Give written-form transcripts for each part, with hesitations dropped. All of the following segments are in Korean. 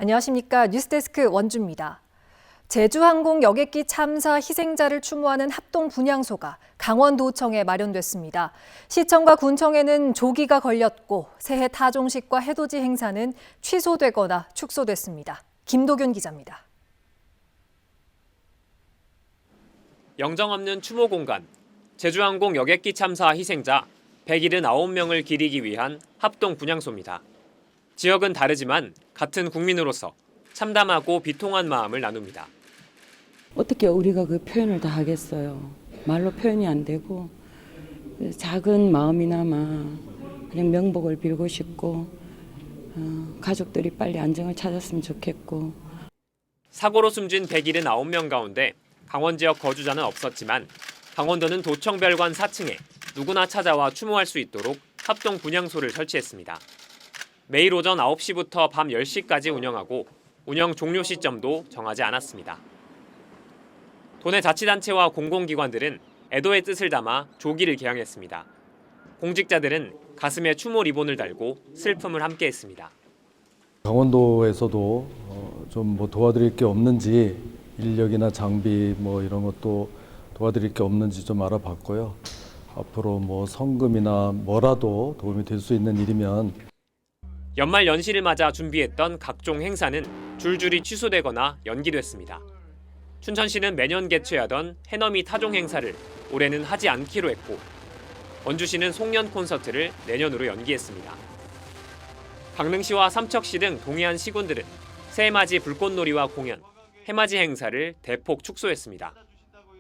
안녕하십니까. 뉴스데스크 원주입니다. 제주항공 여객기 참사 희생자를 추모하는 합동 분향소가 강원도청에 마련됐습니다. 시청과 군청에는 조기가 걸렸고 새해 타종식과 해돋이 행사는 취소되거나 축소됐습니다. 김도균 기자입니다. 영정 없는 추모 공간, 제주항공 여객기 참사 희생자 179명을 기리기 위한 합동 분향소입니다. 지역은 다르지만 같은 국민으로서 참담하고 비통한 마음을 나눕니다. 어떻게 우리가 그 표현을 다 하겠어요. 말로 표현이 안 되고 작은 마음이나마 그냥 명복을 빌고 싶고 가족들이 빨리 안정을 찾았으면 좋겠고. 사고로 숨진 179명 가운데 강원 지역 거주자는 없었지만 강원도는 도청별관 4층에 누구나 찾아와 추모할 수 있도록 합동 분향소를 설치했습니다. 매일 오전 9시부터 밤 10시까지 운영하고 운영 종료 시점도 정하지 않았습니다. 도내 자치단체와 공공기관들은 애도의 뜻을 담아 조기를 개항했습니다. 공직자들은 가슴에 추모 리본을 달고 슬픔을 함께했습니다. 강원도에서도 좀 도와드릴 게 없는지 인력이나 장비 이런 것도 도와드릴 게 없는지 좀 알아봤고요. 앞으로 성금이나 뭐라도 도움이 될 수 있는 일이면. 연말 연시를 맞아 준비했던 각종 행사는 줄줄이 취소되거나 연기됐습니다. 춘천시는 매년 개최하던 해넘이 타종 행사를 올해는 하지 않기로 했고 원주시는 송년 콘서트를 내년으로 연기했습니다. 강릉시와 삼척시 등 동해안 시군들은 새해맞이 불꽃놀이와 공연, 해맞이 행사를 대폭 축소했습니다.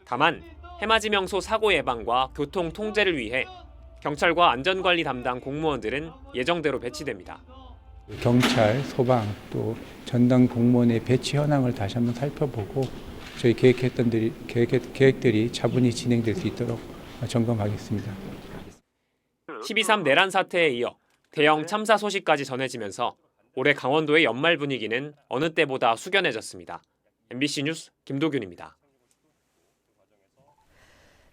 다만 해맞이 명소 사고 예방과 교통 통제를 위해 경찰과 안전관리 담당 공무원들은 예정대로 배치됩니다. 경찰, 소방, 또 전담 공무원의 배치 현황을 다시 한번 살펴보고 저희 계획들이 차분히 진행될 수 있도록 점검하겠습니다. 12.3 내란 사태에 이어 대형 참사 소식까지 전해지면서 올해 강원도의 연말 분위기는 어느 때보다 숙연해졌습니다. MBC 뉴스 김도균입니다.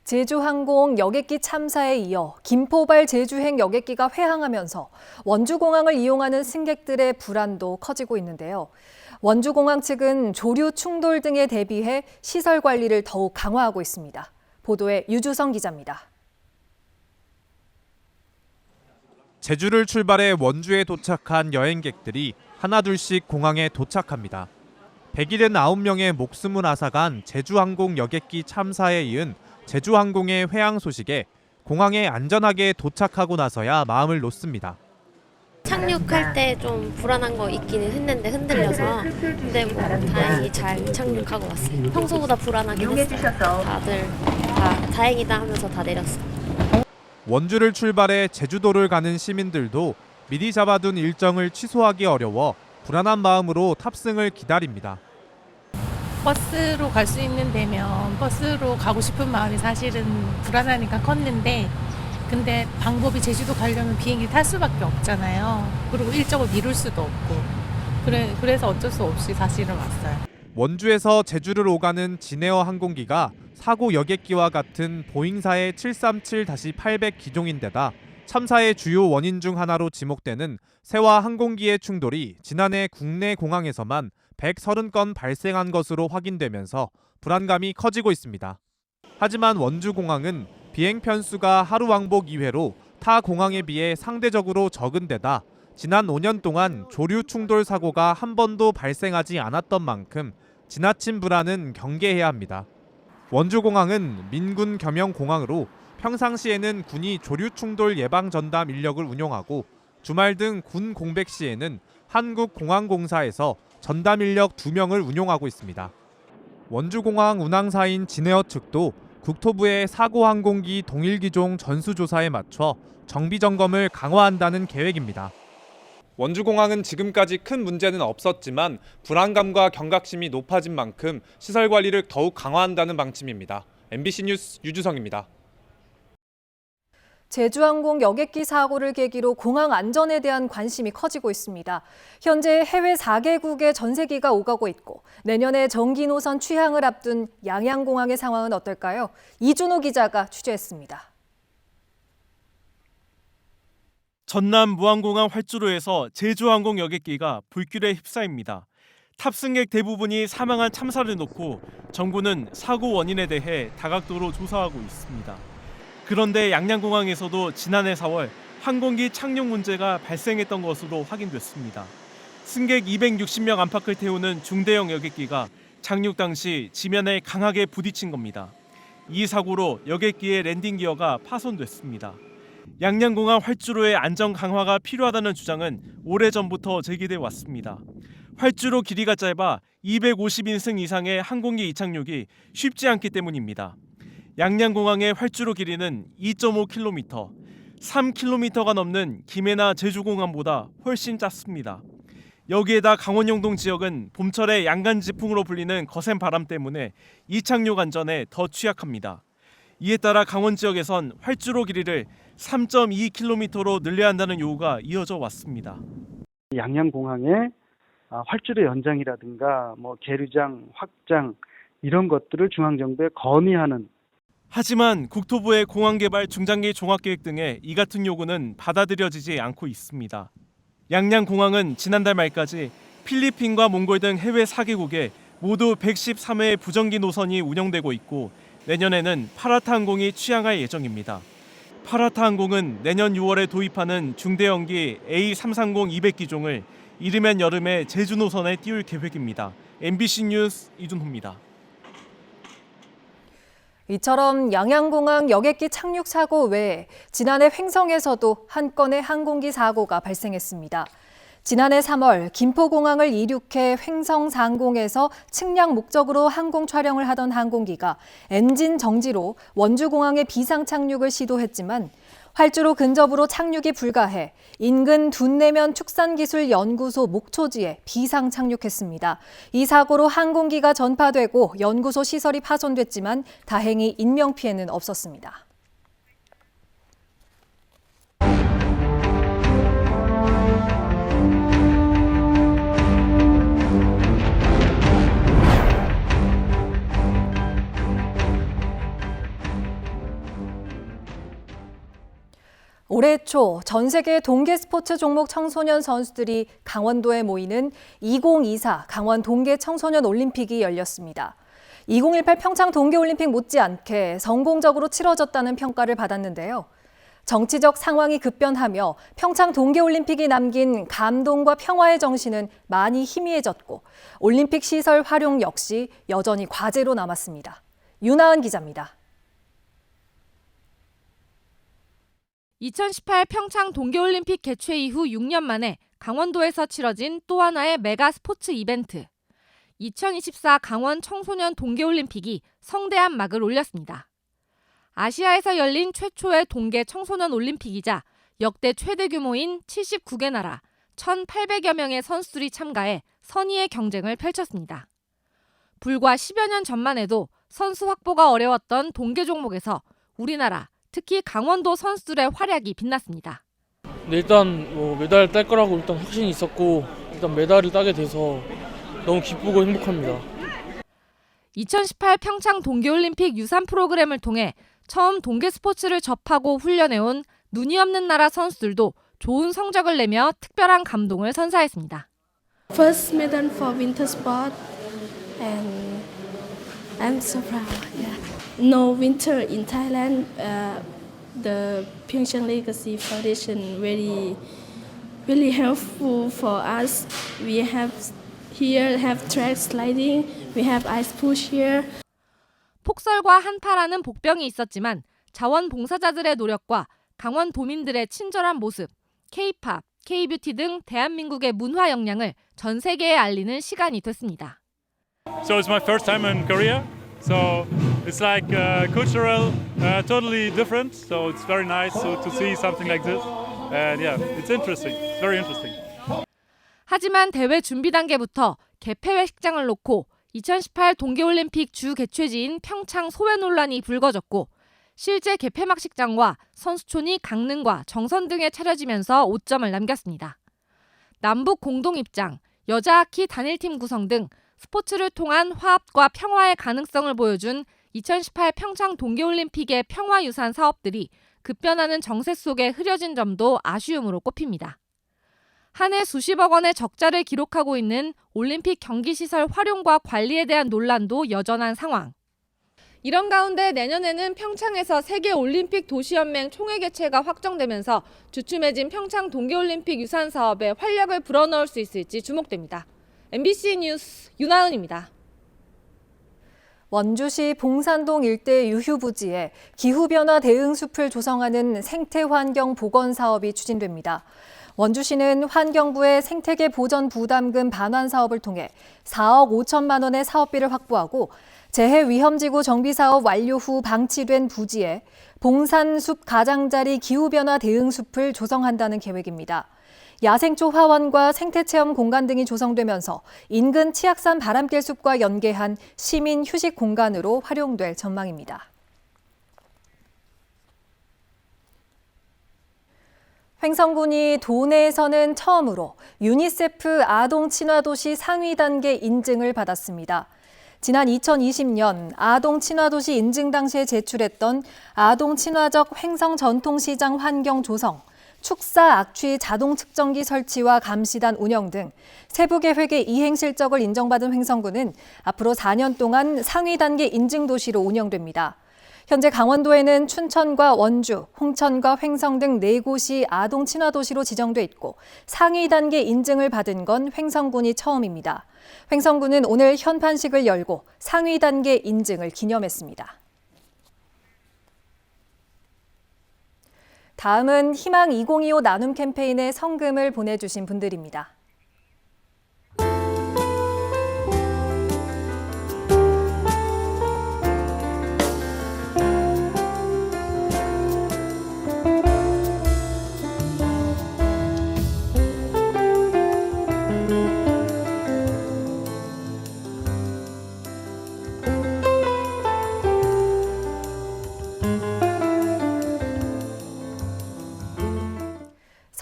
제주항공 여객기 참사에 이어 김포발 제주행 여객기가 회항하면서 원주공항을 이용하는 승객들의 불안도 커지고 있는데요. 원주공항 측은 조류 충돌 등에 대비해 시설 관리를 더욱 강화하고 있습니다. 보도에 유주성 기자입니다. 제주를 출발해 원주에 도착한 여행객들이 하나둘씩 공항에 도착합니다. 179명의 목숨을 앗아간 제주항공 여객기 참사에 이은 제주항공의 회항 소식에 공항에 안전하게 도착하고 나서야 마음을 놓습니다. 착륙할 때 좀 불안한 거 있기는 했는데 흔들려서 근데 다행히 잘 착륙하고 왔어요. 평소보다 불안하긴 했어요. 다들 다행이다 하면서 다 내렸어요. 원주를 출발해 제주도를 가는 시민들도 미리 잡아둔 일정을 취소하기 어려워 불안한 마음으로 탑승을 기다립니다. 버스로 갈 수 있는 데면 버스로 가고 싶은 마음이 사실은 불안하니까 컸는데 근데 방법이 제주도 가려면 비행기 탈 수밖에 없잖아요. 그리고 일정을 미룰 수도 없고 그래서 어쩔 수 없이 사실은 왔어요. 원주에서 제주를 오가는 진에어 항공기가 사고 여객기와 같은 보잉사의 737-800 기종인데다 참사의 주요 원인 중 하나로 지목되는 새와 항공기의 충돌이 지난해 국내 공항에서만 130건 발생한 것으로 확인되면서 불안감이 커지고 있습니다. 하지만 원주공항은 비행 편수가 하루 왕복 2회로 타 공항에 비해 상대적으로 적은 데다 지난 5년 동안 조류 충돌 사고가 한 번도 발생하지 않았던 만큼 지나친 불안은 경계해야 합니다. 원주공항은 민군 겸용 공항으로 평상시에는 군이 조류 충돌 예방 전담 인력을 운용하고 주말 등 군 공백 시에는 한국공항공사에서 전담 인력 2명을 운용하고 있습니다. 원주공항 운항사인 진에어 측도 국토부의 사고 항공기 동일 기종 전수조사에 맞춰 정비 점검을 강화한다는 계획입니다. 원주공항은 지금까지 큰 문제는 없었지만 불안감과 경각심이 높아진 만큼 시설 관리를 더욱 강화한다는 방침입니다. MBC 뉴스 유주성입니다. 제주항공 여객기 사고를 계기로 공항 안전에 대한 관심이 커지고 있습니다. 현재 해외 4개국의 전세기가 오가고 있고 내년에 정기 노선 취항을 앞둔 양양공항의 상황은 어떨까요? 이준호 기자가 취재했습니다. 전남 무안공항 활주로에서 제주항공 여객기가 불길에 휩싸입니다. 탑승객 대부분이 사망한 참사를 놓고 정부는 사고 원인에 대해 다각도로 조사하고 있습니다. 그런데 양양공항에서도 지난해 4월 항공기 착륙 문제가 발생했던 것으로 확인됐습니다. 승객 260명 안팎을 태우는 중대형 여객기가 착륙 당시 지면에 강하게 부딪힌 겁니다. 이 사고로 여객기의 랜딩 기어가 파손됐습니다. 양양공항 활주로의 안전 강화가 필요하다는 주장은 오래전부터 제기돼 왔습니다. 활주로 길이가 짧아 250인승 이상의 항공기 이착륙이 쉽지 않기 때문입니다. 양양공항의 활주로 길이는 2.5km, 3km가 넘는 김해나 제주공항보다 훨씬 짧습니다. 여기에다 강원 영동 지역은 봄철에 양간지풍으로 불리는 거센 바람 때문에 이착륙 안전에 더 취약합니다. 이에 따라 강원 지역에선 활주로 길이를 3.2km로 늘려야 한다는 요구가 이어져 왔습니다. 양양공항의 활주로 연장이라든가 계류장 확장 이런 것들을 중앙정부에 건의하는. 하지만 국토부의 공항개발 중장기 종합계획 등의 이 같은 요구는 받아들여지지 않고 있습니다. 양양공항은 지난달 말까지 필리핀과 몽골 등 해외 4개국에 모두 113회의 부정기 노선이 운영되고 있고 내년에는 파라타 항공이 취항할 예정입니다. 파라타 항공은 내년 6월에 도입하는 중대형기 A330 200기종을 이르면 여름에 제주 노선에 띄울 계획입니다. MBC 뉴스 이준호입니다. 이처럼 양양공항 여객기 착륙 사고 외에 지난해 횡성에서도 한 건의 항공기 사고가 발생했습니다. 지난해 3월 김포공항을 이륙해 횡성 상공에서 측량 목적으로 항공 촬영을 하던 항공기가 엔진 정지로 원주공항에 비상 착륙을 시도했지만 활주로 근접으로 착륙이 불가해 인근 둔내면 축산기술연구소 목초지에 비상 착륙했습니다. 이 사고로 항공기가 전파되고 연구소 시설이 파손됐지만 다행히 인명피해는 없었습니다. 올해 초 전 세계 동계 스포츠 종목 청소년 선수들이 강원도에 모이는 2024 강원 동계 청소년 올림픽이 열렸습니다. 2018 평창 동계올림픽 못지않게 성공적으로 치러졌다는 평가를 받았는데요. 정치적 상황이 급변하며 평창 동계올림픽이 남긴 감동과 평화의 정신은 많이 희미해졌고 올림픽 시설 활용 역시 여전히 과제로 남았습니다. 윤하은 기자입니다. 2018 평창 동계올림픽 개최 이후 6년 만에 강원도에서 치러진 또 하나의 메가 스포츠 이벤트. 2024 강원 청소년 동계올림픽이 성대한 막을 올렸습니다. 아시아에서 열린 최초의 동계 청소년 올림픽이자 역대 최대 규모인 79개 나라 1,800여 명의 선수들이 참가해 선의의 경쟁을 펼쳤습니다. 불과 10여 년 전만 해도 선수 확보가 어려웠던 동계 종목에서 우리나라, 특히 강원도 선수들의 활약이 빛났습니다. 일단 메달 딸 거라고 일단 확신이 있었고 일단 메달을 따게 돼서 너무 기쁘고 행복합니다. 2018 평창 동계올림픽 유산 프로그램을 통해 처음 동계 스포츠를 접하고 훈련해온 눈이 없는 나라 선수들도 좋은 성적을 내며 특별한 감동을 선사했습니다. First medal for winter sport and I'm so proud. Yeah. No winter in Thailand. The Pyeongchang Legacy Foundation really helpful for us. We have track sliding. We have ice push here. 폭설과 한파라는 복병이 있었지만 자원봉사자들의 노력과 강원 도민들의 친절한 모습, K-팝, K-뷰티 등 대한민국의 문화 역량을 전 세계에 알리는 시간이 됐습니다. So it's my first time in Korea. So it's like cultural, totally different. So it's very nice to see something like this. And yeah, it's interesting. It's very interesting. 하지만 대회 준비 단계부터 개폐회식장을 놓고 2018 동계올림픽 주 개최지인 평창 소외 논란이 불거졌고 실제 개폐막식장과 선수촌이 강릉과 정선 등에 차려지면서 오점을 남겼습니다. 남북 공동 입장, 여자 하키 단일팀 구성 등 스포츠를 통한 화합과 평화의 가능성을 보여준 2018 평창 동계올림픽의 평화유산 사업들이 급변하는 정세 속에 흐려진 점도 아쉬움으로 꼽힙니다. 한 해 수십억 원의 적자를 기록하고 있는 올림픽 경기시설 활용과 관리에 대한 논란도 여전한 상황. 이런 가운데 내년에는 평창에서 세계올림픽 도시연맹 총회 개최가 확정되면서 주춤해진 평창 동계올림픽 유산 사업에 활력을 불어넣을 수 있을지 주목됩니다. MBC 뉴스 윤하은입니다. 원주시 봉산동 일대 유휴부지에 기후변화 대응 숲을 조성하는 생태환경 복원 사업이 추진됩니다. 원주시는 환경부의 생태계 보전 부담금 반환 사업을 통해 4억 5천만 원의 사업비를 확보하고 재해 위험지구 정비 사업 완료 후 방치된 부지에 봉산숲 가장자리 기후변화 대응 숲을 조성한다는 계획입니다. 야생초 화원과 생태체험 공간 등이 조성되면서 인근 치악산 바람길 숲과 연계한 시민 휴식 공간으로 활용될 전망입니다. 횡성군이 도내에서는 처음으로 유니세프 아동 친화도시 상위 단계 인증을 받았습니다. 지난 2020년 아동 친화도시 인증 당시에 제출했던 아동 친화적 횡성 전통시장 환경 조성, 축사 악취 자동 측정기 설치와 감시단 운영 등 세부 계획의 이행 실적을 인정받은 횡성군은 앞으로 4년 동안 상위 단계 인증 도시로 운영됩니다. 현재 강원도에는 춘천과 원주, 홍천과 횡성 등 4곳이 아동 친화 도시로 지정돼 있고 상위 단계 인증을 받은 건 횡성군이 처음입니다. 횡성군은 오늘 현판식을 열고 상위 단계 인증을 기념했습니다. 다음은 희망 2025 나눔 캠페인에 성금을 보내주신 분들입니다.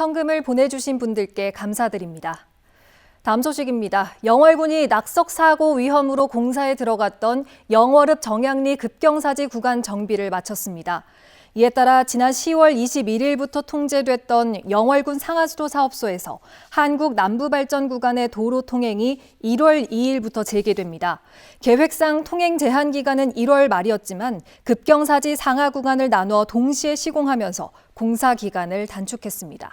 성금을 보내주신 분들께 감사드립니다. 다음 소식입니다. 영월군이 낙석 사고 위험으로 공사에 들어갔던 영월읍 정양리 급경사지 구간 정비를 마쳤습니다. 이에 따라 지난 10월 21일부터 통제됐던 영월군 상하수도 사업소에서 한국 남부발전 구간의 도로 통행이 1월 2일부터 재개됩니다. 계획상 통행 제한 기간은 1월 말이었지만 급경사지 상하 구간을 나누어 동시에 시공하면서 공사 기간을 단축했습니다.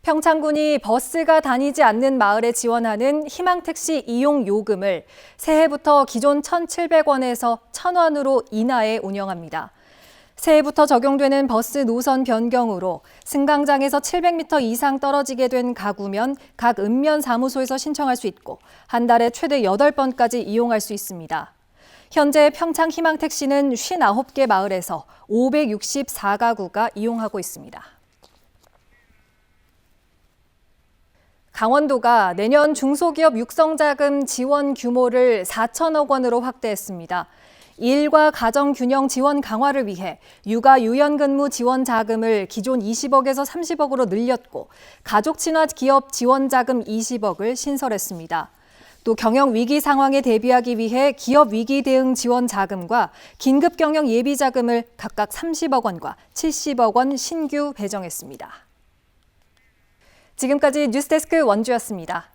평창군이 버스가 다니지 않는 마을에 지원하는 희망택시 이용 요금을 새해부터 기존 1,700원에서 1,000원으로 인하해 운영합니다. 새해부터 적용되는 버스 노선 변경으로 승강장에서 700m 이상 떨어지게 된 가구면 각 읍면 사무소에서 신청할 수 있고 한 달에 최대 8번까지 이용할 수 있습니다. 현재 평창 희망택시는 59개 마을에서 564가구가 이용하고 있습니다. 강원도가 내년 중소기업 육성자금 지원 규모를 4천억 원으로 확대했습니다. 일과 가정균형 지원 강화를 위해 육아 유연근무 지원 자금을 기존 20억에서 30억으로 늘렸고 가족 친화 기업 지원 자금 20억을 신설했습니다. 또 경영 위기 상황에 대비하기 위해 기업 위기 대응 지원 자금과 긴급 경영 예비 자금을 각각 30억 원과 70억 원 신규 배정했습니다. 지금까지 뉴스데스크 원주였습니다.